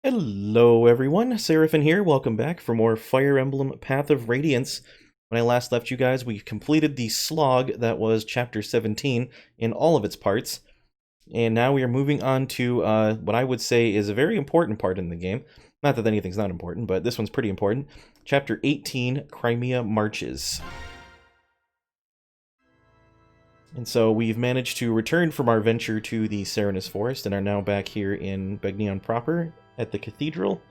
Hello everyone, Seraphin here, welcome back for more Fire Emblem Path of Radiance. When I last left you guys, we completed the slog that was Chapter 17 in all of its parts, and now we are moving on to what I would say is a very important part in the game. Not that anything's not important, but this one's pretty important. Chapter 18, Crimea Marches. And so we've managed to return from our venture to the Serenus Forest and are now back here in Begnion proper at the cathedral.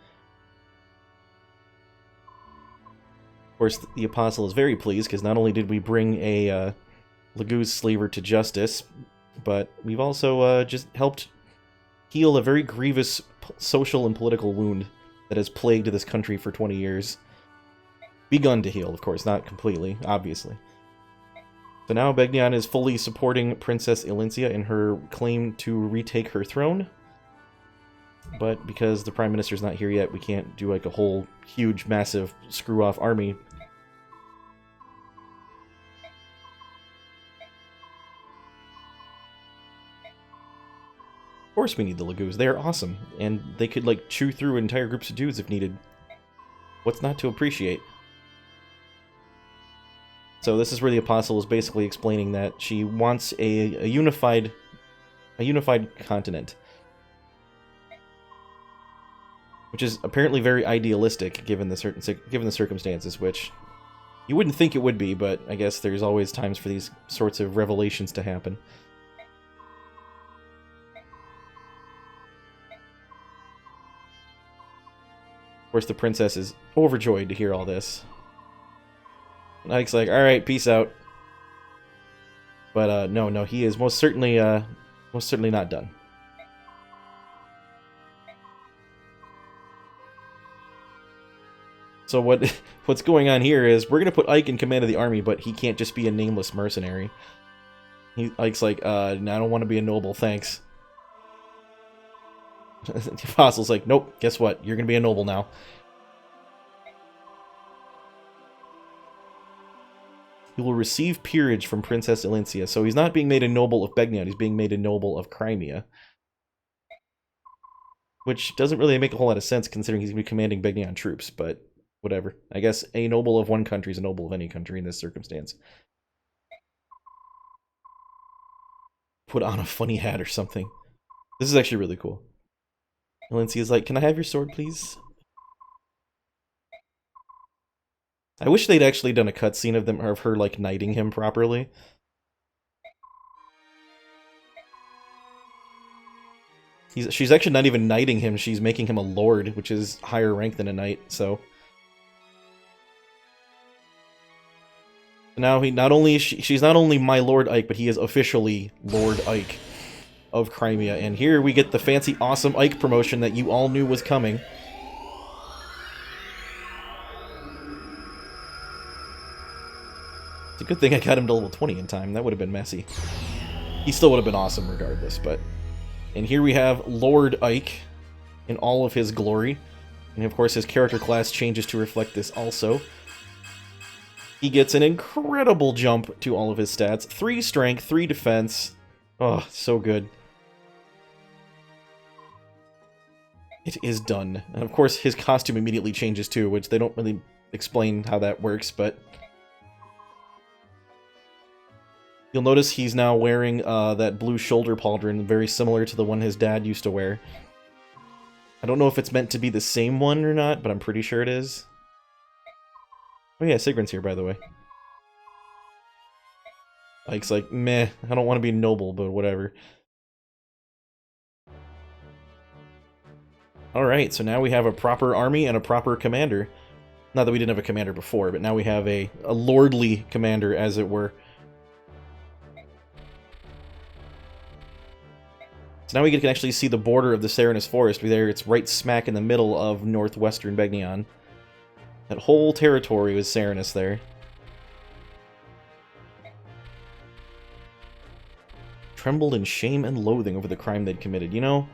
Of course, the Apostle is very pleased because not only did we bring a Laguz slaver to justice, but we've also just helped heal a very grievous social and political wound that has plagued this country for 20 years. Begun to heal, of course, not completely, obviously. So now Begnion is fully supporting Princess Elincia in her claim to retake her throne. But because the Prime Minister's not here yet, we can't do like a whole huge, massive, screw-off army. Of course we need the Laguz. They are awesome, and they could like chew through entire groups of dudes if needed. What's not to appreciate? So this is where the Apostle is basically explaining that she wants a unified continent. Which is apparently very idealistic given the circumstances, which you wouldn't think it would be, but I guess there's always times for these sorts of revelations to happen. Of course, the princess is overjoyed to hear all this. And Ike's like, "All right, peace out." But no, he is most certainly not done. So what's going on here is we're gonna put Ike in command of the army, but he can't just be a nameless mercenary. Ike's like, I don't want to be a noble, thanks. The Apostle's like, nope, guess what? You're gonna be a noble now. He will receive peerage from Princess Elincia, so he's not being made a noble of Begnion, he's being made a noble of Crimea. Which doesn't really make a whole lot of sense considering he's going to be commanding Begnion troops, but whatever. I guess a noble of one country is a noble of any country in this circumstance. Put on a funny hat or something. This is actually really cool. Elincia's like, "Can I have your sword, please?" I wish they'd actually done a cutscene of her like knighting him properly. She's actually not even knighting him, she's making him a lord, which is higher rank than a knight, so. Now she's not only my Lord Ike, but he is officially Lord Ike of Crimea. And here we get the fancy, awesome Ike promotion that you all knew was coming. It's a good thing I got him to level 20 in time. That would have been messy. He still would have been awesome regardless, but... And here we have Lord Ike in all of his glory. And of course his character class changes to reflect this also. He gets an incredible jump to all of his stats. 3 strength, 3 defense. Oh, so good. It is done. And of course his costume immediately changes too, which they don't really explain how that works, but... You'll notice he's now wearing that blue shoulder pauldron, very similar to the one his dad used to wear. I don't know if it's meant to be the same one or not, but I'm pretty sure it is. Oh yeah, Sigrun's here, by the way. Ike's like, meh, I don't want to be noble, but whatever. Alright, so now we have a proper army and a proper commander. Not that we didn't have a commander before, but now we have a lordly commander, as it were. So now we can actually see the border of the Serenus Forest. There, it's right smack in the middle of northwestern Begnion. That whole territory was Serenus there. Trembled in shame and loathing over the crime they'd committed. You know,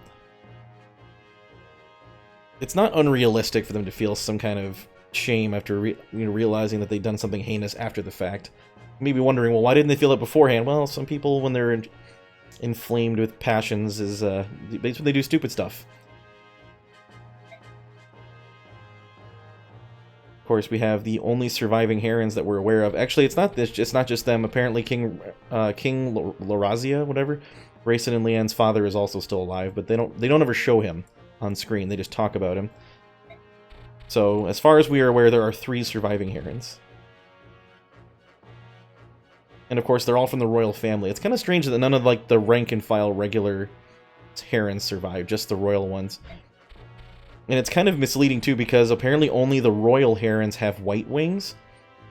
it's not unrealistic for them to feel some kind of shame after realizing that they'd done something heinous after the fact. Maybe wondering, well, why didn't they feel it beforehand? Well, some people, when they're inflamed with passions, is they do stupid stuff. Of course, we have the only surviving herons that we're aware of. Actually, it's not this. It's not just them. Apparently, King Lorazia, whatever, Rayson and Leanne's father is also still alive, but they don't ever show him on screen. They just talk about him. So, as far as we are aware, there are 3 surviving herons. And of course, they're all from the royal family. It's kind of strange that none of like the rank-and-file regular herons survive, just the royal ones. And it's kind of misleading too, because apparently only the royal herons have white wings.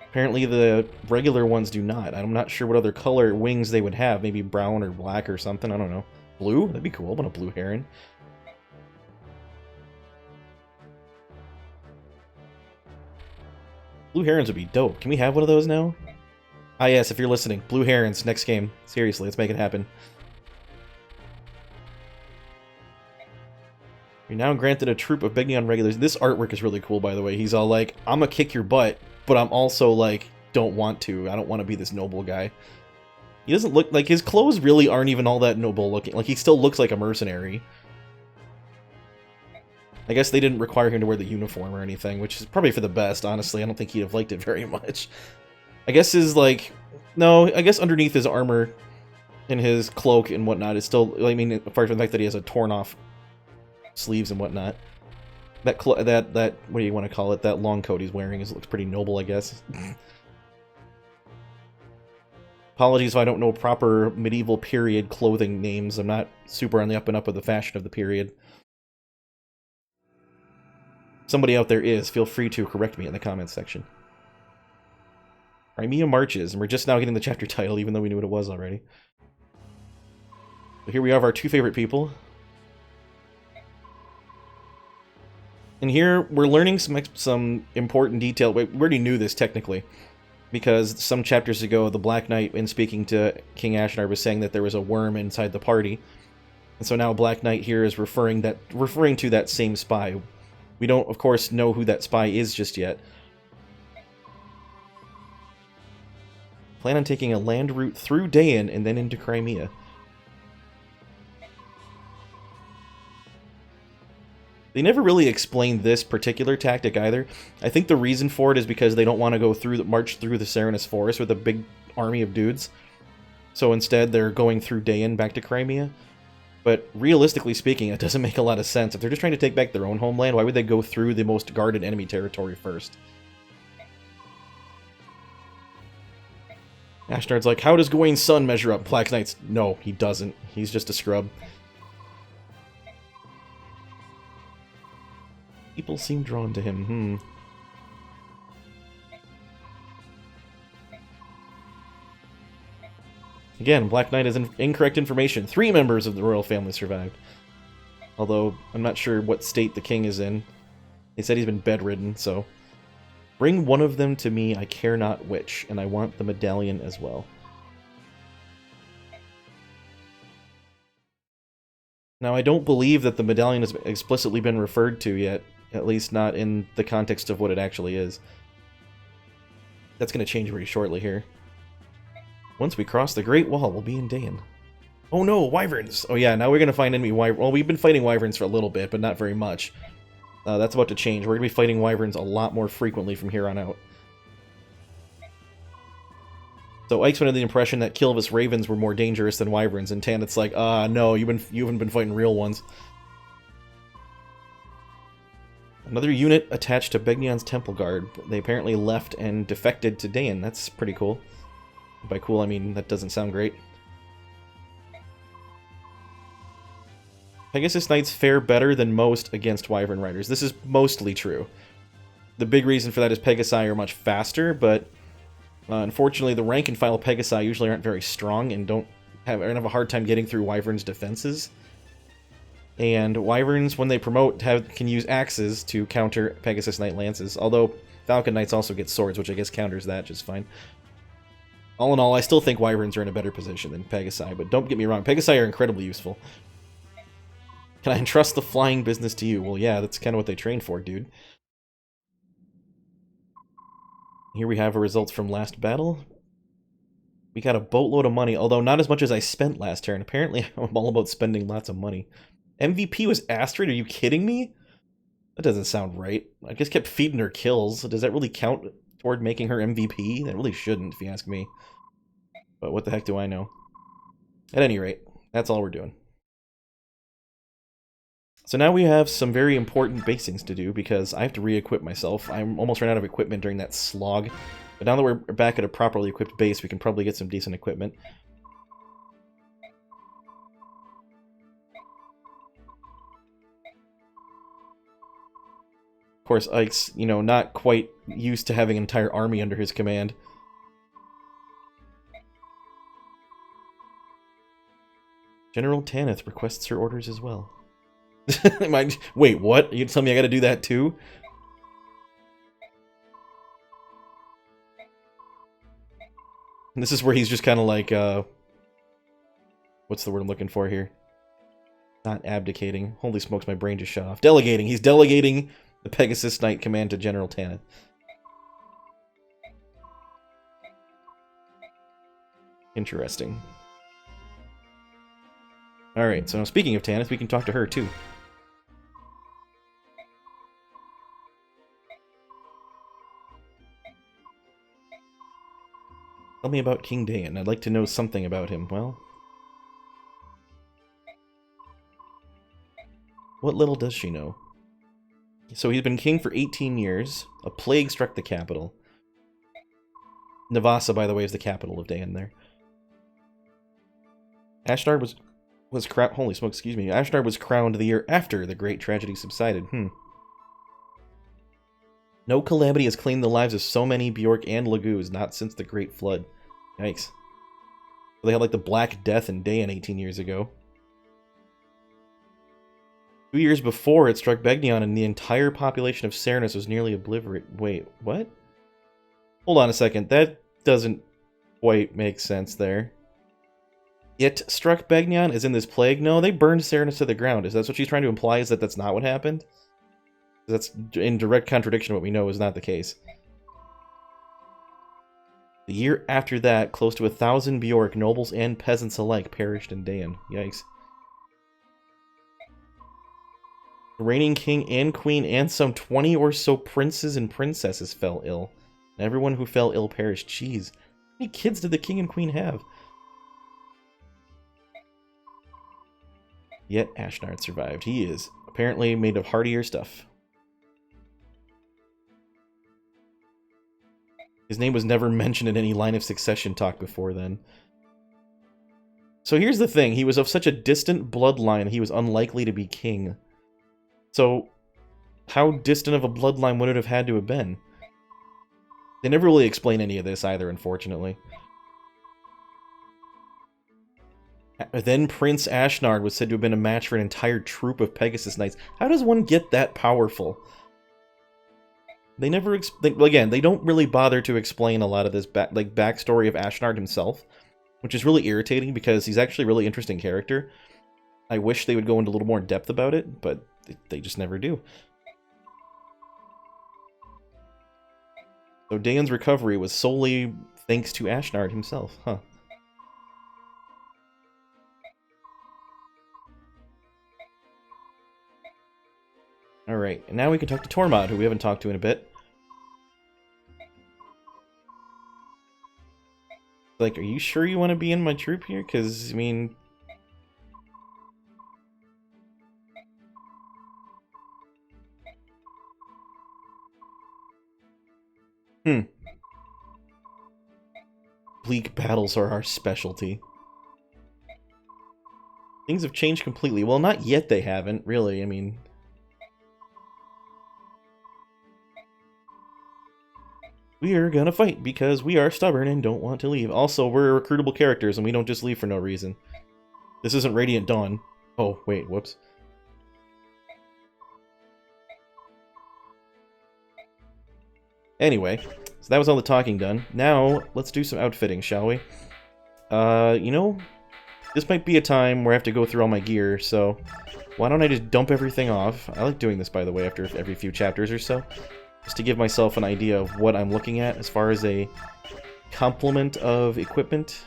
Apparently the regular ones do not. I'm not sure what other color wings they would have. Maybe brown or black or something. I don't know. Blue? That'd be cool. I want a blue heron. Blue herons would be dope. Can we have one of those now? Ah yes, if you're listening. Blue herons, next game. Seriously, let's make it happen. You're now granted a troop of Begnion regulars. This artwork is really cool, by the way. He's all like, I'm gonna kick your butt, but I'm also like, don't want to. I don't want to be this noble guy. He doesn't look like, his clothes really aren't even all that noble looking. Like, he still looks like a mercenary. I guess they didn't require him to wear the uniform or anything, which is probably for the best, honestly. I don't think he'd have liked it very much. I guess his, like... No, I guess underneath his armor and his cloak and whatnot is still... I mean, apart from the fact that he has a torn-off sleeves and whatnot. That, what do you want to call it? That long coat he's wearing looks pretty noble, I guess. Apologies if I don't know proper medieval period clothing names. I'm not super on the up and up of the fashion of the period. Somebody out there is. Feel free to correct me in the comments section. Crimea marches, and we're just now getting the chapter title, even though we knew what it was already. So here we have our 2 favorite people. And here, we're learning some important detail. We already knew this, technically. Because some chapters ago, the Black Knight, in speaking to King Ashnar, was saying that there was a worm inside the party. And so now Black Knight here is referring to that same spy. We don't, of course, know who that spy is just yet. Plan on taking a land route through Dayan and then into Crimea. They never really explained this particular tactic either. I think the reason for it is because they don't want to go march through the Serenus Forest with a big army of dudes. So instead, they're going through Dayan back to Crimea. But realistically speaking, it doesn't make a lot of sense. If they're just trying to take back their own homeland, why would they go through the most guarded enemy territory first? Ashnard's like, how does Gawain's son measure up? Black Knight's, no, he doesn't. He's just a scrub. People seem drawn to him, Again, Black Knight is incorrect information. 3 members of the royal family survived. Although, I'm not sure what state the king is in. They said he's been bedridden, so... Bring one of them to me, I care not which, and I want the medallion as well. Now, I don't believe that the medallion has explicitly been referred to yet, at least not in the context of what it actually is. That's going to change very shortly here. Once we cross the Great Wall, we'll be in Dayan. Oh no, wyverns! Oh yeah, now we're going to find enemy wyverns. Well, we've been fighting wyverns for a little bit, but not very much. That's about to change. We're going to be fighting wyverns a lot more frequently from here on out. So Ike's under the impression that Kilvis ravens were more dangerous than wyverns, and Tanith's like, no, you haven't been fighting real ones. Another unit attached to Begnion's Temple Guard. They apparently left and defected to Dayan. That's pretty cool. By cool, I mean that doesn't sound great. Pegasus Knights fare better than most against Wyvern Riders. This is mostly true. The big reason for that is Pegasi are much faster, but unfortunately the rank-and-file Pegasi usually aren't very strong and don't have a hard time getting through Wyvern's defenses. And Wyverns, when they promote, can use axes to counter Pegasus Knight lances, although Falcon Knights also get swords, which I guess counters that just fine. All in all, I still think Wyverns are in a better position than Pegasi, but don't get me wrong, Pegasi are incredibly useful. Can I entrust the flying business to you? Well, yeah, that's kind of what they train for, dude. Here we have our results from last battle. We got a boatload of money, although not as much as I spent last turn. Apparently, I'm all about spending lots of money. MVP was Astrid? Are you kidding me? That doesn't sound right. I just kept feeding her kills. Does that really count toward making her MVP? That really shouldn't, if you ask me. But what the heck do I know? At any rate, that's all we're doing. So now we have some very important basings to do, because I have to re-equip myself. I almost ran out of equipment during that slog. But now that we're back at a properly equipped base, we can probably get some decent equipment. Of course, Ike's, you know, not quite used to having an entire army under his command. General Tanith requests her orders as well. Wait, what? You tell me I gotta do that too? And this is where he's just kind of like, what's the word I'm looking for here? Not abdicating. Holy smokes, my brain just shut off. Delegating. He's delegating the Pegasus Knight command to General Tanith. Interesting. Alright, so now speaking of Tanith, we can talk to her too. Tell me about King Dayan. I'd like to know something about him. Well, what little does she know? So he's been king for 18 years. A plague struck the capital. Navasa, by the way, is the capital of Dayan there. Ashnard was crowned. Holy smoke, excuse me. Ashnard was crowned the year after the great tragedy subsided. No calamity has claimed the lives of so many Bjork and Laguz, not since the Great Flood. Yikes. They had like the Black Death in Dayan 18 years ago. 2 years before it struck Begnion, and the entire population of Cernus was nearly obliterated. Wait, what? Hold on a second. That doesn't quite make sense there. It struck Begnion as in this plague? No, they burned Cernus to the ground. Is that what she's trying to imply? Is that that's not what happened? That's in direct contradiction to what we know is not the case. The year after that, close to 1,000 Bjork, nobles and peasants alike, perished in Dayan. Yikes. The reigning king and queen and some 20 or so princes and princesses fell ill. And everyone who fell ill perished. Jeez. How many kids did the king and queen have? Yet Ashnard survived. He is apparently made of hardier stuff. His name was never mentioned in any line of succession talk before then. So here's the thing. He was of such a distant bloodline, he was unlikely to be king. So, how distant of a bloodline would it have had to have been? They never really explain any of this either, unfortunately. Then Prince Ashnard was said to have been a match for an entire troop of Pegasus Knights. How does one get that powerful? They never again, they don't really bother to explain a lot of this backstory of Ashnard himself, which is really irritating because he's actually a really interesting character. I wish they would go into a little more depth about it, but they just never do. So Dayan's recovery was solely thanks to Ashnard himself, huh? Alright, and now we can talk to Tormod, who we haven't talked to in a bit. Like, are you sure you want to be in my troop here? Because, I mean... Bleak battles are our specialty. Things have changed completely. Well, not yet they haven't, really. I mean... We are gonna fight because we are stubborn and don't want to leave. Also, we're recruitable characters and we don't just leave for no reason. This isn't Radiant Dawn. Oh, wait, whoops. Anyway, so that was all the talking done. Now, let's do some outfitting, shall we? You know, this might be a time where I have to go through all my gear, so why don't I just dump everything off? I like doing this, by the way, after every few chapters or so. Just to give myself an idea of what I'm looking at as far as a complement of equipment.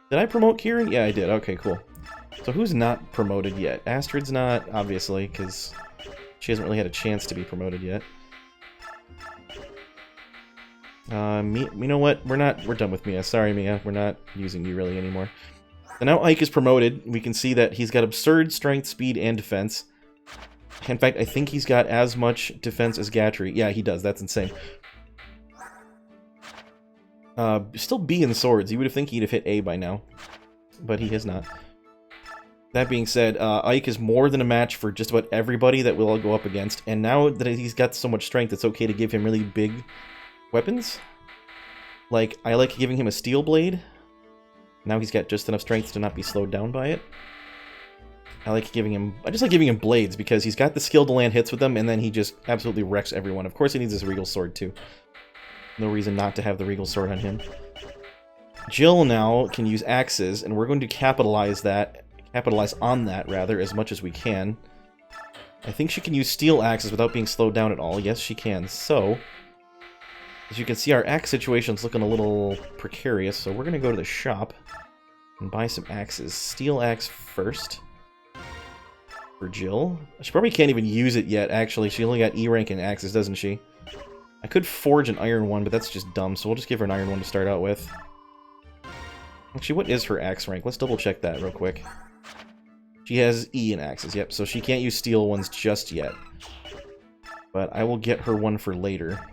Did I promote Kieran? Yeah, I did. Okay, cool. So who's not promoted yet? Astrid's not, obviously, because She hasn't really had a chance to be promoted yet. You know what? We're done with Mia. Sorry, Mia. We're not using you really anymore. So now Ike is promoted. We can see that he's got absurd strength, speed, and defense. In fact, I think he's got as much defense as Gatry. Yeah, he does. That's insane. Still B in swords. You would have think he'd have hit A by now. But he has not. That being said, Ike is more than a match for just about everybody that we'll go up against. And now that he's got so much strength, it's okay to give him really big weapons. Like, I like giving him a steel blade. Now he's got just enough strength to not be slowed down by it. I just like giving him blades because he's got the skill to land hits with them, and then he just absolutely wrecks everyone. Of course he needs his Regal Sword too. No reason not to have the Regal Sword on him. Jill now can use axes, and we're going to capitalize on that, rather, as much as we can. I think she can use steel axes without being slowed down at all. Yes, she can. So, as you can see, our axe situation's looking a little precarious, so we're going to go to the shop and buy some axes. Steel axe first. For Jill. She probably can't even use it yet, actually. She only got E rank in axes, doesn't she? I could forge an iron one, but that's just dumb, so we'll just give her an iron one to start out with. Actually, what is her axe rank? Let's double check that real quick. She has E in axes, yep, so she can't use steel ones just yet. But I will get her one for later.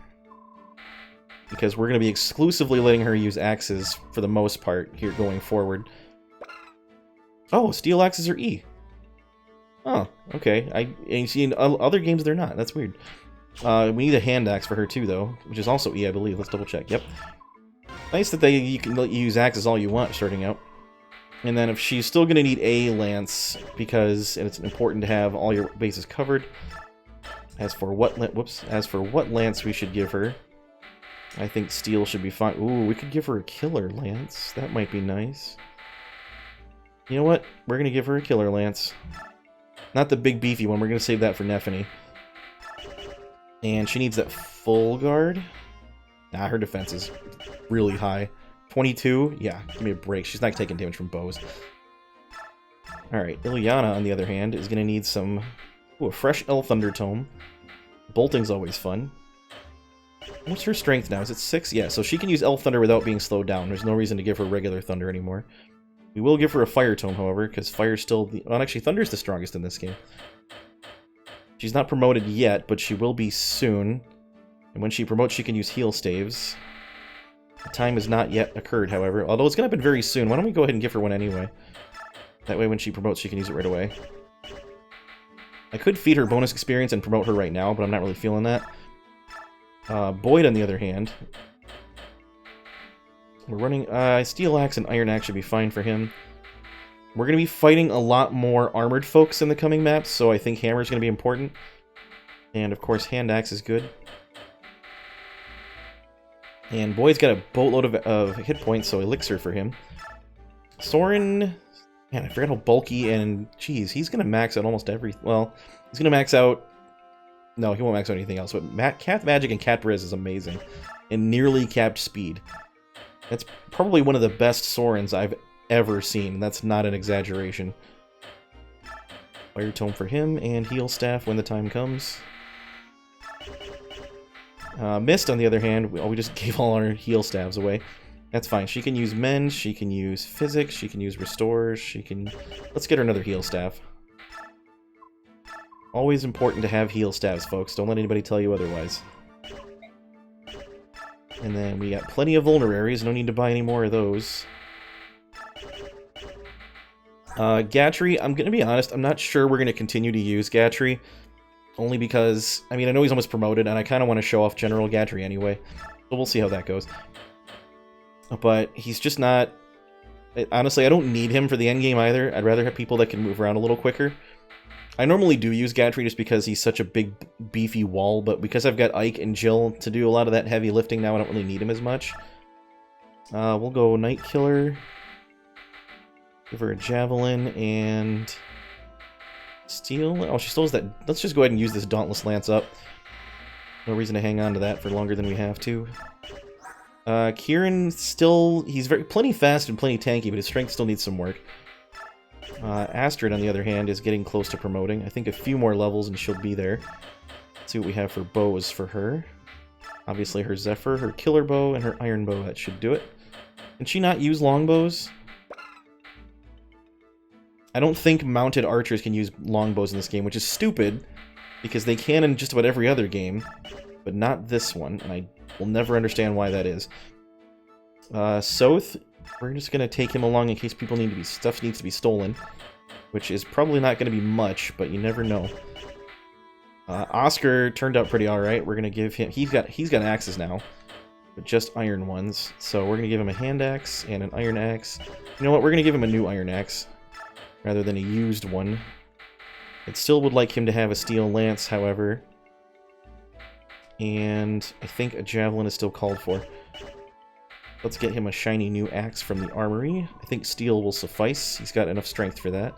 Because we're going to be exclusively letting her use axes for the most part here going forward. Oh, steel axes are E. Oh, okay. And you see, in other games they're not. That's weird. We need a hand axe for her too, though, which is also E, I believe. Let's double check. Yep. Nice that you can let you use axes all you want starting out. And then if she's still going to need a lance, because it's important to have all your bases covered. As for what lance we should give her, I think steel should be fine. Ooh, we could give her a killer lance. That might be nice. You know what? We're going to give her a killer lance. Not the big beefy one, we're going to save that for Nephany. And she needs that full guard. Nah, her defense is really high. 22? Yeah, give me a break. She's not taking damage from bows. Alright, Ilyana, on the other hand, is going to need some... Ooh, a fresh Elf Thunder Tome. Bolting's always fun. What's her strength now? Is it 6? Yeah, so she can use Elf Thunder without being slowed down. There's no reason to give her regular Thunder anymore. We will give her a Fire Tome, however, because Fire's still... Well, actually, Thunder's the strongest in this game. She's not promoted yet, but she will be soon. And when she promotes, she can use Heal Staves. The time has not yet occurred, however. Although it's going to happen very soon. Why don't we go ahead and give her one anyway? That way, when she promotes, she can use it right away. I could feed her bonus experience and promote her right now, but I'm not really feeling that. Boyd, on the other hand... We're running... Steel Axe and Iron Axe should be fine for him. We're going to be fighting a lot more armored folks in the coming maps, so I think Hammer's going to be important. And, of course, Hand Axe is good. And Boyd's got a boatload of hit points, so Elixir for him. Soren... Man, I forgot how bulky and... Geez, he's going to max out almost every... Well, he's going to max out... No, he won't max out anything else, but Cat Magic and Cat Briz is amazing. And nearly capped speed. That's probably one of the best Sorens I've ever seen. That's not an exaggeration. Fire Tome for him, and Heal Staff when the time comes. Mist, on the other hand, we just gave all our Heal Staves away. That's fine. She can use Mend, she can use Physics, she can use Restore, she can... Let's get her another Heal Staff. Always important to have Heal Staves, folks. Don't let anybody tell you otherwise. And then we got plenty of Vulneraries. No need to buy any more of those. Gatry, I'm going to be honest, I'm not sure we're going to continue to use Gatry. Only because, I mean, I know he's almost promoted, and I kind of want to show off General Gatry anyway. So we'll see how that goes. But he's just not... Honestly, I don't need him for the endgame either. I'd rather have people that can move around a little quicker. I normally do use Gatry just because he's such a big, beefy wall, but because I've got Ike and Jill to do a lot of that heavy lifting now, I don't really need him as much. We'll go Night Killer. Give her a Javelin and... Steel? Oh, she still has that... Let's just go ahead and use this Dauntless Lance up. No reason to hang on to that for longer than we have to. Kieran still... He's plenty fast and plenty tanky, but his strength still needs some work. Astrid, on the other hand, is getting close to promoting. I think a few more levels and she'll be there. Let's see what we have for bows for her. Obviously her Zephyr, her Killer Bow, and her Iron Bow. That should do it. Can she not use longbows? I don't think mounted archers can use longbows in this game, which is stupid, because they can in just about every other game, but not this one, and I will never understand why that is. Soth, we're just going to take him along in case stuff needs to be stolen, which is probably not going to be much, but you never know. Oscar turned out pretty alright. We're going to give him... He's got axes now, but just iron ones, so we're going to give him a hand axe and an iron axe. You know what? We're going to give him a new iron axe, rather than a used one. I still would like him to have a steel lance, however. And I think a javelin is still called for. Let's get him a shiny new axe from the armory. I think steel will suffice. He's got enough strength for that.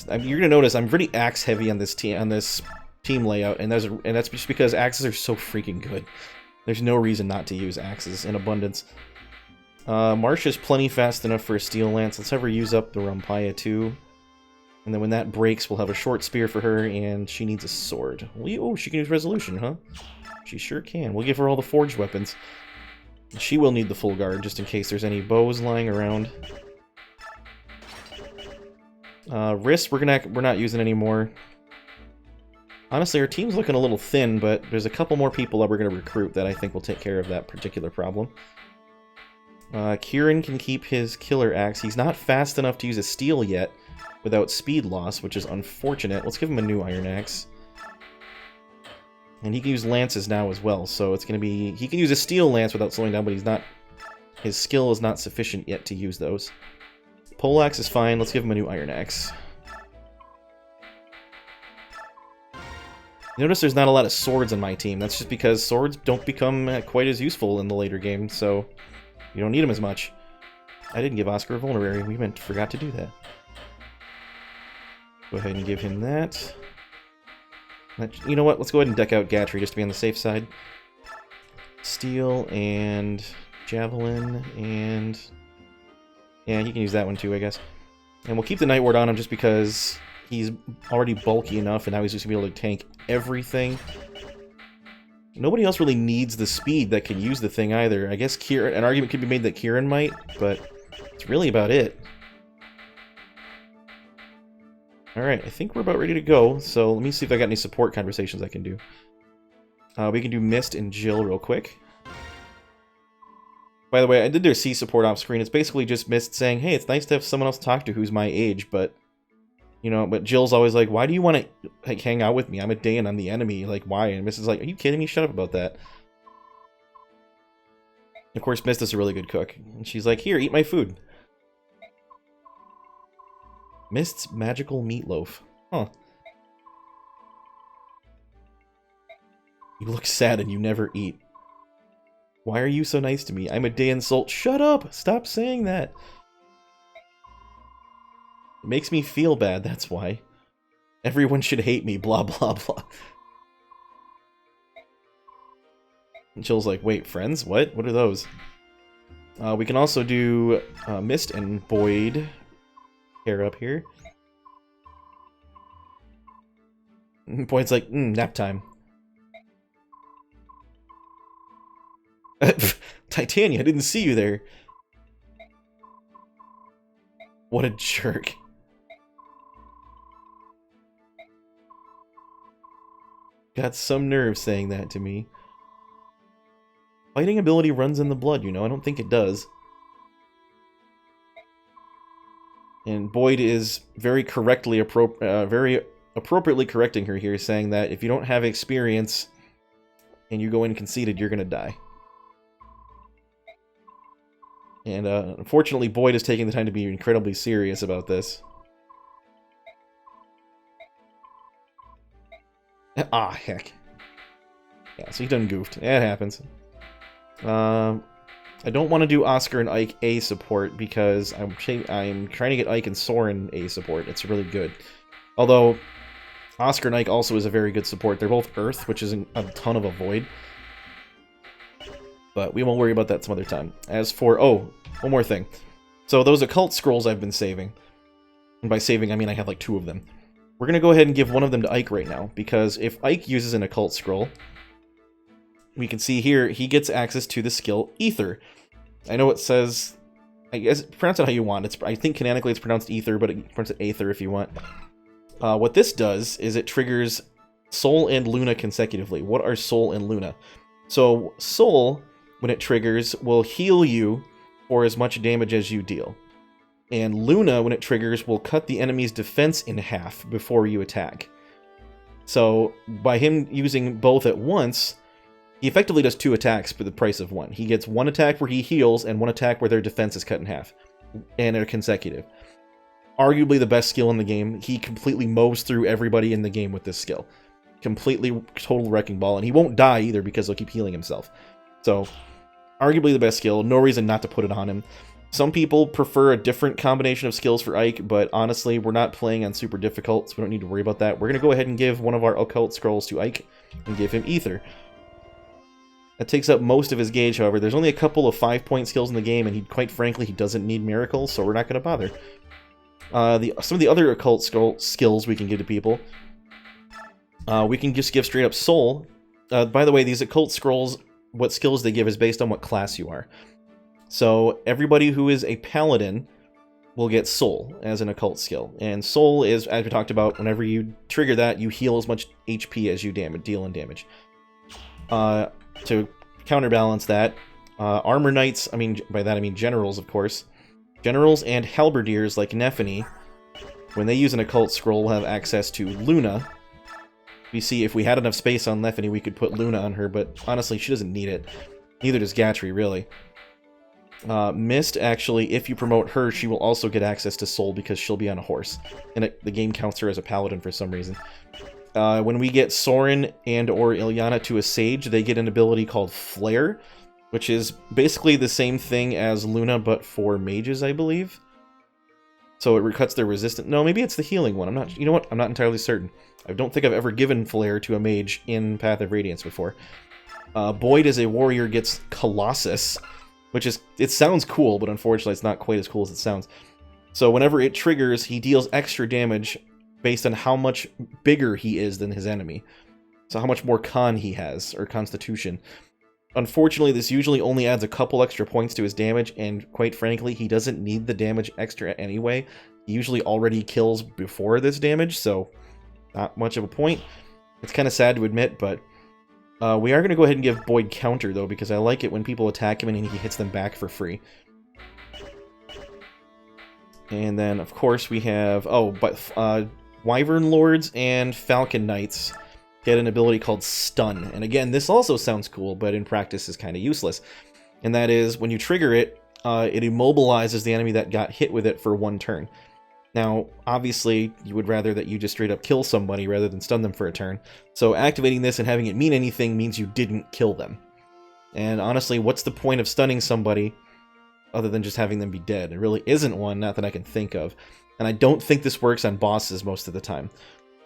You're gonna notice I'm pretty axe heavy on this team layout, and that's just because axes are so freaking good. There's no reason not to use axes in abundance. Marsha's plenty fast enough for a steel lance. Let's have her use up the Rampaya too. And then when that breaks, we'll have a short spear for her, and she needs a sword. Oh, she can use resolution, huh? She sure can. We'll give her all the forged weapons. She will need the full guard, just in case there's any bows lying around. Wrist, we're not using anymore. Honestly, our team's looking a little thin, but there's a couple more people that we're going to recruit that I think will take care of that particular problem. Kieran can keep his killer axe. He's not fast enough to use a steel yet without speed loss, which is unfortunate. Let's give him a new iron axe. And he can use lances now as well, so it's going to be... He can use a steel lance without slowing down, but his skill is not sufficient yet to use those. Poleaxe is fine. Let's give him a new iron axe. Notice there's not a lot of swords on my team. That's just because swords don't become quite as useful in the later game, so... You don't need them as much. I didn't give Oscar a vulnerary. We forgot to do that. Go ahead and give him that. You know what? Let's go ahead and deck out Gatry just to be on the safe side. Steel and javelin and... Yeah, he can use that one too, I guess. And we'll keep the Night Ward on him just because he's already bulky enough and now he's just going to be able to tank everything. Nobody else really needs the speed that can use the thing either. I guess an argument could be made that Kieran might, but it's really about it. Alright, I think we're about ready to go, so let me see if I got any support conversations I can do. We can do Mist and Jill real quick. By the way, I did their C support off screen. It's basically just Mist saying, hey, it's nice to have someone else to talk to who's my age, but... You know, but Jill's always like, why do you want to like hang out with me? I'm a Daean, I'm the enemy. Like, why? And Mist is like, are you kidding me? Shut up about that. Of course, Mist is a really good cook. And she's like, here, eat my food. Mist's magical meatloaf. Huh. You look sad and you never eat. Why are you so nice to me? I'm a Daean Salt. Shut up! Stop saying that! It makes me feel bad, that's why. Everyone should hate me, blah blah blah. And Jill's like, wait, friends? What? What are those? We can also do Mist and Boyd pair up here. Boyd's like, nap time. Titania, I didn't see you there. What a jerk. Got some nerve saying that to me. Fighting ability runs in the blood, you know. I don't think it does. And Boyd is very appropriately correcting her here, saying that if you don't have experience and you go in conceited, you're gonna die. And unfortunately, Boyd is taking the time to be incredibly serious about this. Ah, heck. Yeah, so he done goofed. Yeah, it happens. I don't want to do Oscar and Ike A support because I'm trying to get Ike and Soren A support. It's really good. Although, Oscar and Ike also is a very good support. They're both Earth, which is a ton of a void. But we won't worry about that some other time. As for... Oh, one more thing. So those Occult Scrolls I've been saving. And by saving, I mean I have like 2 of them. We're going to go ahead and give one of them to Ike right now. Because if Ike uses an Occult Scroll, we can see here, he gets access to the skill Ether. I know it says... I guess pronounce it how you want. I think canonically it's pronounced Ether, but it pronounce it Aether if you want. What this does is it triggers Soul and Luna consecutively. What are Soul and Luna? So Soul, when it triggers, will heal you for as much damage as you deal. And Luna, when it triggers, will cut the enemy's defense in half before you attack. So by him using both at once, he effectively does 2 attacks for the price of 1. He gets 1 attack where he heals and 1 attack where their defense is cut in half. And they're consecutive. Arguably the best skill in the game. He completely mows through everybody in the game with this skill. Completely total wrecking ball. And he won't die either because he'll keep healing himself. So, arguably the best skill. No reason not to put it on him. Some people prefer a different combination of skills for Ike, but honestly, we're not playing on super difficult, so we don't need to worry about that. We're going to go ahead and give one of our Occult Scrolls to Ike and give him Ether. That takes up most of his gauge, however. There's only a couple of 5-point skills in the game, and quite frankly, he doesn't need miracles, so we're not going to bother. Some of the other Occult skills we can give to people. We can just give straight up Soul. By the way, these Occult Scrolls, what skills they give is based on what class you are. So everybody who is a Paladin will get Soul as an Occult skill. And Soul is, as we talked about, whenever you trigger that, you heal as much HP as you deal in damage. To counterbalance that, Armor Knights, by that I mean Generals, of course. Generals and Halberdiers like Nephany, when they use an Occult Scroll, will have access to Luna. You see, if we had enough space on Nephany, we could put Luna on her, but honestly, she doesn't need it. Neither does Gatry, really. Mist, actually, if you promote her, she will also get access to Soul because she'll be on a horse. And the game counts her as a Paladin for some reason. When we get Soren and or Ilyana to a Sage, they get an ability called Flare, which is basically the same thing as Luna, but for mages, I believe. So it cuts their resistance. No, maybe it's the healing one. You know what? I'm not entirely certain. I don't think I've ever given Flare to a mage in Path of Radiance before. Boyd as a warrior gets Colossus, which is, it sounds cool, but unfortunately it's not quite as cool as it sounds. So whenever it triggers, he deals extra damage based on how much bigger he is than his enemy. So how much more con he has, or constitution. Unfortunately, this usually only adds a couple extra points to his damage, and quite frankly, he doesn't need the damage extra anyway. He usually already kills before this damage, so not much of a point. It's kind of sad to admit, but we are going to go ahead and give Boyd Counter, though, because I like it when people attack him and he hits them back for free. And then, of course, we have... Wyvern Lords and Falcon Knights get an ability called Stun. And again, this also sounds cool, but in practice is kind of useless. And that is, when you trigger it, it immobilizes the enemy that got hit with it for 1 turn. Now, obviously, you would rather that you just straight up kill somebody rather than stun them for a turn. So activating this and having it mean anything means you didn't kill them. And honestly, what's the point of stunning somebody other than just having them be dead? It really isn't one, not that I can think of. And I don't think this works on bosses most of the time.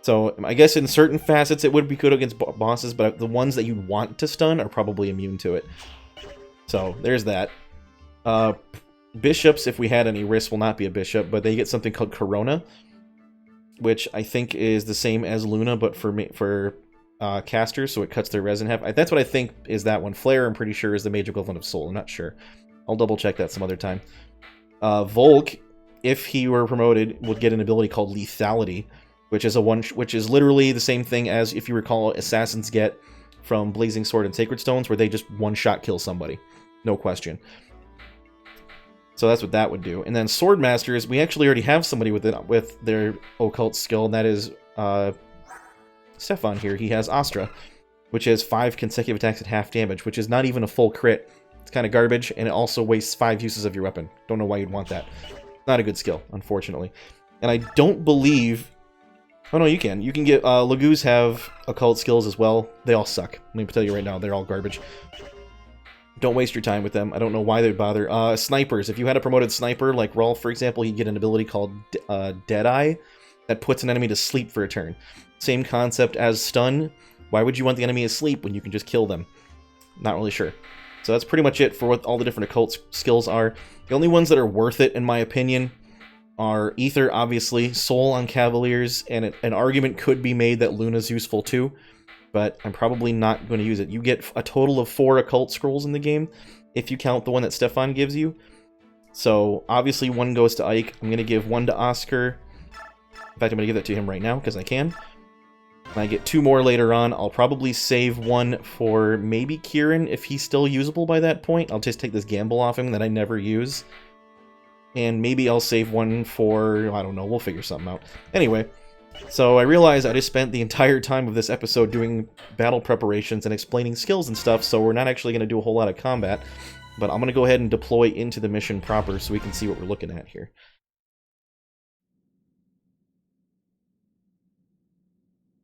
So I guess in certain facets it would be good against bosses, but the ones that you'd want to stun are probably immune to it. So there's that. Bishops, if we had any, Riss will not be a bishop, but they get something called Corona, which I think is the same as Luna, but for casters, so it cuts their res in half. That's what I think is that one. Flare, I'm pretty sure, is the mage equivalent of Soul. I'm not sure. I'll double check that some other time. Volk, if he were promoted, would get an ability called Lethality, which is literally the same thing as, if you recall, assassins get from Blazing Sword and Sacred Stones, where they just one-shot kill somebody. No question. So that's what that would do. And then Swordmasters, we actually already have somebody with their occult skill, and that is Stefan here. He has Astra, which has 5 consecutive attacks at half damage, which is not even a full crit. It's kind of garbage, and it also wastes 5 uses of your weapon. Don't know why you'd want that. Not a good skill, unfortunately. And I don't believe... Oh no, you can. You can get... Lagoos have occult skills as well. They all suck. Let me tell you right now, they're all garbage. Don't waste your time with them. I don't know why they'd bother. Snipers. If you had a promoted sniper, like Rolf, for example, he'd get an ability called Deadeye that puts an enemy to sleep for a turn. Same concept as Stun. Why would you want the enemy asleep when you can just kill them? Not really sure. So that's pretty much it for what all the different occult skills are. The only ones that are worth it, in my opinion, are Ether, obviously, Soul on Cavaliers, and an argument could be made that Luna's useful too, but I'm probably not going to use it. You get a total of 4 Occult Scrolls in the game, if you count the one that Stefan gives you. So, obviously, 1 goes to Ike. I'm going to give 1 to Oscar. In fact, I'm going to give that to him right now, because I can. And I get 2 more later on. I'll probably save 1 for maybe Kieran, if he's still usable by that point. I'll just take this gamble off him that I never use. And maybe I'll save 1 for, I don't know, we'll figure something out. Anyway, so I realize I just spent the entire time of this episode doing battle preparations and explaining skills and stuff, so we're not actually going to do a whole lot of combat. But I'm going to go ahead and deploy into the mission proper so we can see what we're looking at here.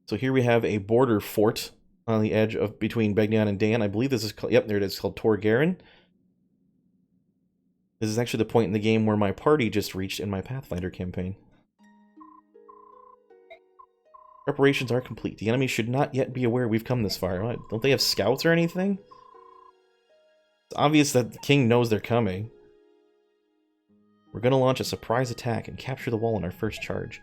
So here we have a border fort on the edge of between Begnion and Dan. I believe this is called, yep, there it is, called Tor Garen. This is actually the point in the game where my party just reached in my Pathfinder campaign. Preparations are complete. The enemy should not yet be aware we've come this far. Don't they have scouts or anything? It's obvious that the king knows they're coming. We're going to launch a surprise attack and capture the wall in our first charge.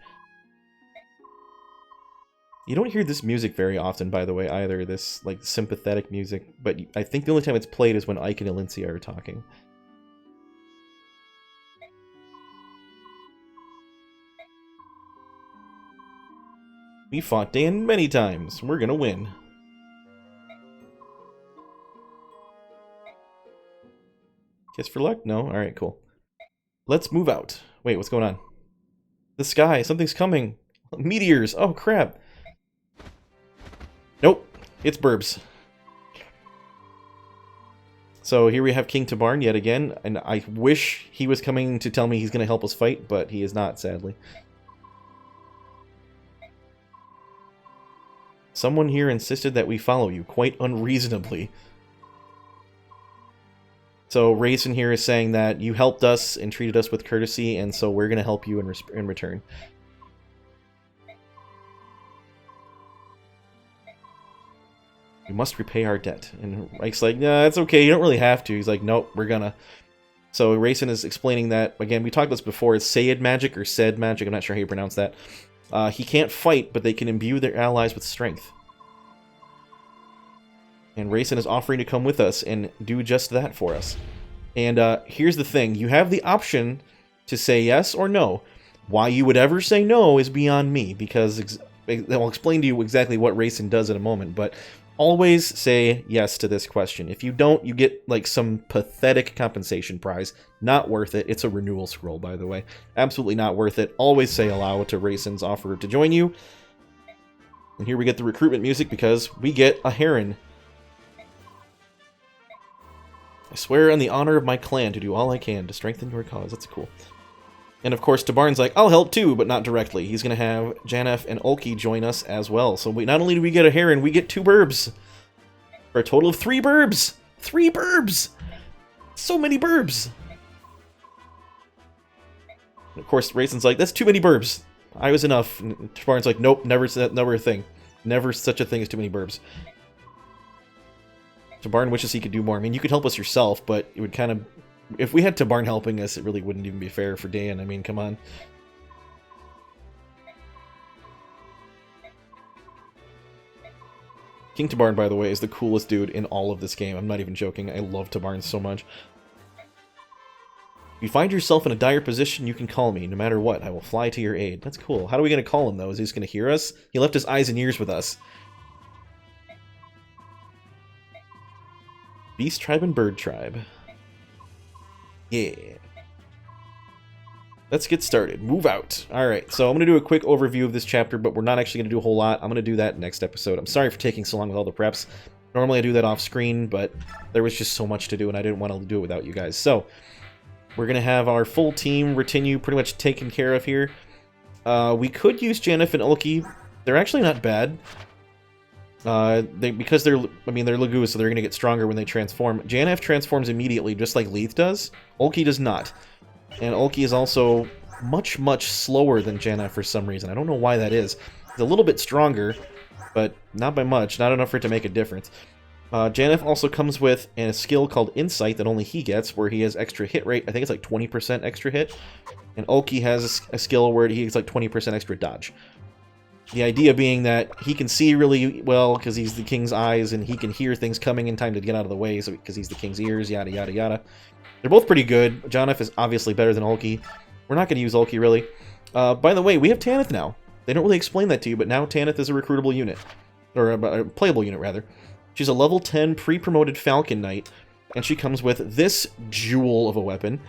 You don't hear this music very often, by the way, either. This, like, sympathetic music. But I think the only time it's played is when Ike and Elincia are talking. We fought Dan many times. We're gonna win. Kiss for luck? No? Alright, cool. Let's move out. Wait, what's going on? The sky! Something's coming! Meteors! Oh, crap! Nope. It's burbs. So here we have King Tabarn yet again, and I wish he was coming to tell me he's gonna help us fight, but he is not, sadly. Someone here insisted that we follow you, quite unreasonably. So Rayson here is saying that you helped us and treated us with courtesy, and so we're going to help you in return. We must repay our debt. And Mike's like, nah, it's okay, you don't really have to. He's like, nope, we're gonna. So Rayson is explaining that, again, we talked about this before, it's Sayed magic or Said magic, I'm not sure how you pronounce that. He can't fight, but they can imbue their allies with strength. And Rayson is offering to come with us and do just that for us. And here's the thing. You have the option to say yes or no. Why you would ever say no is beyond me, because I'll explain to you exactly what Rayson does in a moment, but always say yes to this question. If you don't, you get like some pathetic compensation prize. Not worth it. It's a renewal scroll, by the way. Absolutely not worth it. Always say allow to Rayson's offer to join you. And here we get the recruitment music because we get a heron. I swear on the honor of my clan to do all I can to strengthen your cause. That's cool. And of course, Tabarn's like, I'll help too, but not directly. He's going to have Janef and Ulki join us as well. So not only do we get a heron, we get 2 burbs. For a total of 3 burbs! 3 burbs! So many burbs! And of course, Rayson's like, that's too many burbs. I was enough. And Tabarn's like, nope, never a thing. Never such a thing as too many burbs. Tabarn wishes he could do more. I mean, you could help us yourself, but it would kind of... If we had Tabarn helping us, it really wouldn't even be fair for Dan. I mean, come on. King Tabarn, by the way, is the coolest dude in all of this game. I'm not even joking. I love Tabarn so much. If you find yourself in a dire position, you can call me. No matter what, I will fly to your aid. That's cool. How are we going to call him, though? Is he just going to hear us? He left his eyes and ears with us. Beast Tribe and Bird Tribe. Yeah. Let's get started. Move out. Alright, so I'm going to do a quick overview of this chapter, but we're not actually going to do a whole lot. I'm going to do that next episode. I'm sorry for taking so long with all the preps. Normally I do that off screen, but there was just so much to do, and I didn't want to do it without you guys. So, we're going to have our full team, Retinue, pretty much taken care of here. We could use Janef and Ulki. They're actually not bad. Because they're Laguz, so they're going to get stronger when they transform. Janef transforms immediately, just like Leith does. Ulki does not. And Ulki is also much, much slower than Janef for some reason. I don't know why that is. He's a little bit stronger, but not by much. Not enough for it to make a difference. Janeth also comes with a skill called Insight that only he gets, where he has extra hit rate. I think it's like 20% extra hit. And Oki has a skill where he gets like 20% extra dodge. The idea being that he can see really well because he's the king's eyes, and he can hear things coming in time to get out of the way because he's the king's ears, yada, yada, yada. They're both pretty good. Janeth is obviously better than Ulki. We're not going to use Ulki, really. By the way, we have Tanith now. They don't really explain that to you, but now Tanith is a recruitable unit. Or a playable unit, rather. She's a level 10 pre-promoted Falcon Knight, and she comes with this jewel of a weapon.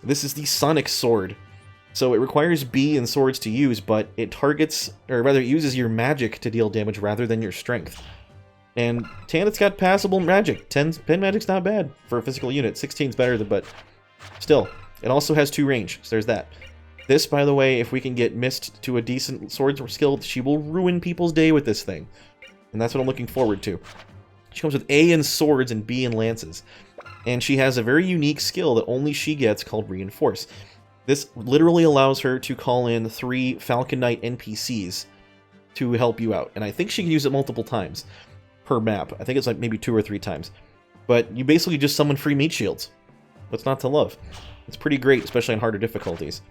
This is the Sonic Sword. So it requires B and swords to use, but it targets, or rather it uses your magic to deal damage rather than your strength. And Tanith's got passable magic. 10 magic's not bad for a physical unit. 16's better, but still. It also has 2 range, so there's that. This, by the way, if we can get Mist to a decent sword skill, she will ruin people's day with this thing. And that's what I'm looking forward to. She comes with A in swords and B in lances. And she has a very unique skill that only she gets called Reinforce. This literally allows her to call in 3 Falcon Knight NPCs to help you out. And I think she can use it multiple times per map. I think it's like maybe 2 or 3 times. But you basically just summon free meat shields. What's not to love? It's pretty great, especially on harder difficulties.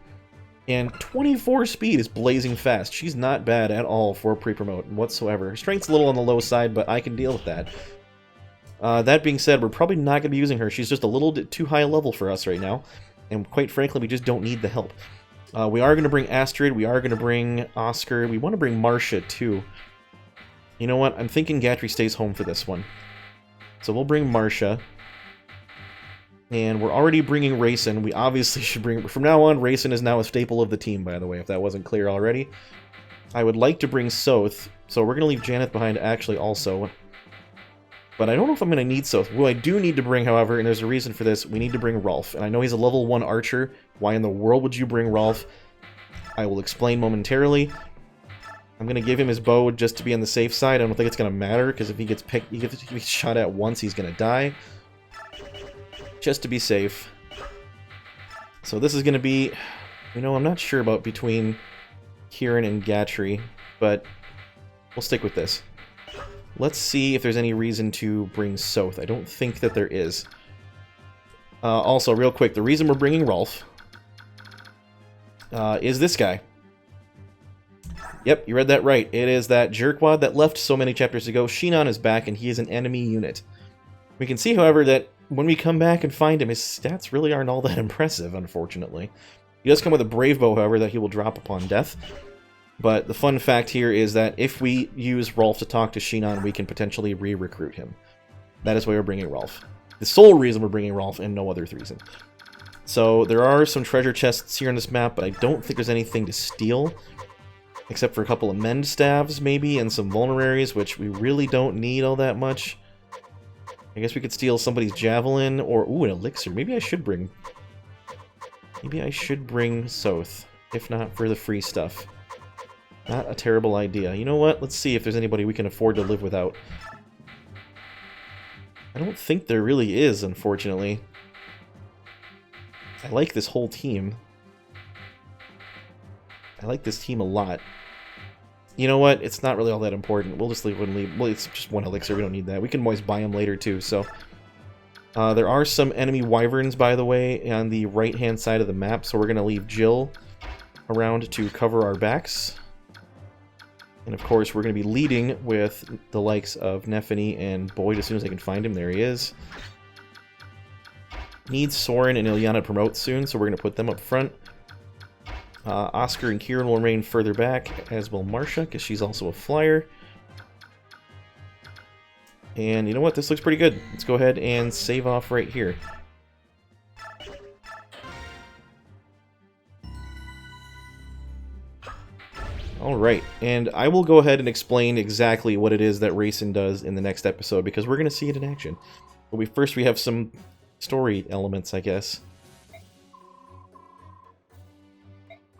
And 24 speed is blazing fast. She's not bad at all for pre-promote whatsoever. Her strength's a little on the low side, but I can deal with that. That being said, we're probably not going to be using her. She's just a little bit too high a level for us right now. And quite frankly, we just don't need the help. We are going to bring Astrid. We are going to bring Oscar. We want to bring Marcia, too. You know what? I'm thinking Gatry stays home for this one. So we'll bring Marcia. And we're already bringing Rayson. We obviously should bring... From now on, Rayson is now a staple of the team, by the way, if that wasn't clear already. I would like to bring Soth. So we're going to leave Janeth behind, actually, also. But I don't know if I'm going to need Soth. Well, I do need to bring, however, and there's a reason for this, we need to bring Rolf. And I know he's a level 1 archer. Why in the world would you bring Rolf? I will explain momentarily. I'm going to give him his bow just to be on the safe side. I don't think it's going to matter, because if he gets picked, if he gets shot at once, he's going to die. Just to be safe. So this is going to be... You know, I'm not sure about between Kieran and Gatry, but we'll stick with this. Let's see if there's any reason to bring Soth. I don't think that there is. Also, real quick, the reason we're bringing Rolf is this guy. Yep, you read that right. It is that jerkwad that left so many chapters ago. Shinon is back, and he is an enemy unit. We can see, however, that when we come back and find him, his stats really aren't all that impressive, unfortunately. He does come with a brave bow, however, that he will drop upon death. But the fun fact here is that if we use Rolf to talk to Shinon, we can potentially re-recruit him. That is why we're bringing Rolf. The sole reason we're bringing Rolf, and no other reason. So there are some treasure chests here on this map, but I don't think there's anything to steal. Except for a couple of mend staves, maybe, and some vulneraries, which we really don't need all that much. I guess we could steal somebody's javelin, or, ooh, an elixir. Maybe I should bring... Maybe I should bring Soth, if not for the free stuff. Not a terrible idea. You know what? Let's see if there's anybody we can afford to live without. I don't think there really is, unfortunately. I like this whole team. I like this team a lot. You know what? It's not really all that important. We'll just leave one. Well, it's just one elixir. We don't need that. We can always buy them later, too, so... there are some enemy wyverns, by the way, on the right-hand side of the map, so we're going to leave Jill around to cover our backs. And, of course, we're going to be leading with the likes of Nephany and Boyd as soon as I can find him. There he is. Needs Soren and Ilyana to promote soon, so we're going to put them up front. Oscar and Kieran will remain further back, as will Marcia, because she's also a flyer. And you know what? This looks pretty good. Let's go ahead and save off right here. Alright, and I will go ahead and explain exactly what it is that Rayson does in the next episode, because we're going to see it in action. But first we have some story elements, I guess.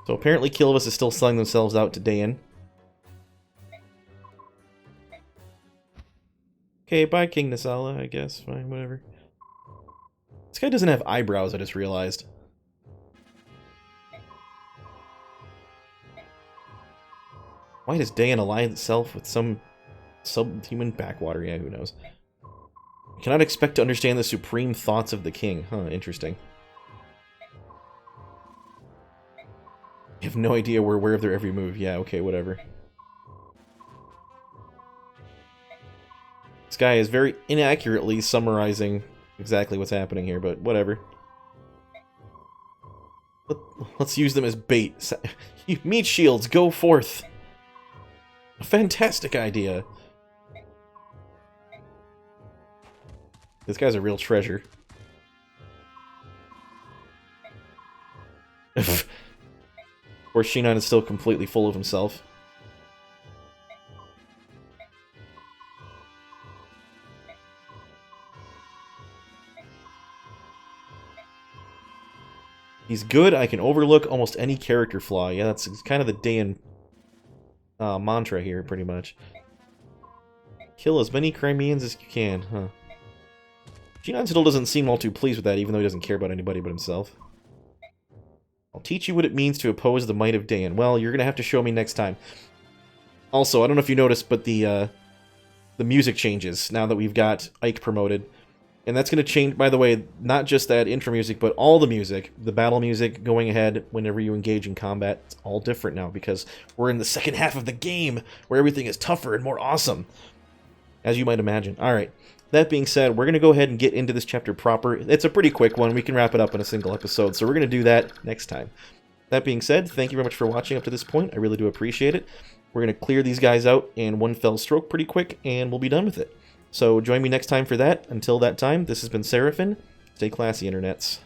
So apparently Kilvis is still selling themselves out to Dayan. Okay, bye King Nasala, I guess. Fine, whatever. This guy doesn't have eyebrows, I just realized. Why does Dayan align itself with some subhuman backwater? Yeah, who knows. Cannot expect to understand the supreme thoughts of the king. Huh, interesting. I have no idea we're aware of their every move. Yeah, okay, whatever. This guy is very inaccurately summarizing exactly what's happening here, but whatever. Let's use them as bait. Meat shields, go forth! A fantastic idea. This guy's a real treasure. Of course, Shinan is still completely full of himself. He's good, I can overlook almost any character flaw. Yeah, that's kind of the Daein mantra here, pretty much. Kill as many Crimeans as you can, huh. Shinan still doesn't seem all too pleased with that, even though he doesn't care about anybody but himself. I'll teach you what it means to oppose the might of Daein. Well, you're gonna have to show me next time. Also, I don't know if you noticed, but the music changes now that we've got Ike promoted. And that's going to change, by the way, not just that intro music, but all the music. The battle music going ahead whenever you engage in combat. It's all different now because we're in the second half of the game where everything is tougher and more awesome, as you might imagine. Alright, that being said, we're going to go ahead and get into this chapter proper. It's a pretty quick one. We can wrap it up in a single episode, so we're going to do that next time. That being said, thank you very much for watching up to this point. I really do appreciate it. We're going to clear these guys out in one fell stroke pretty quick, and we'll be done with it. So join me next time for that. Until that time, this has been Seraphin. Stay classy, internets.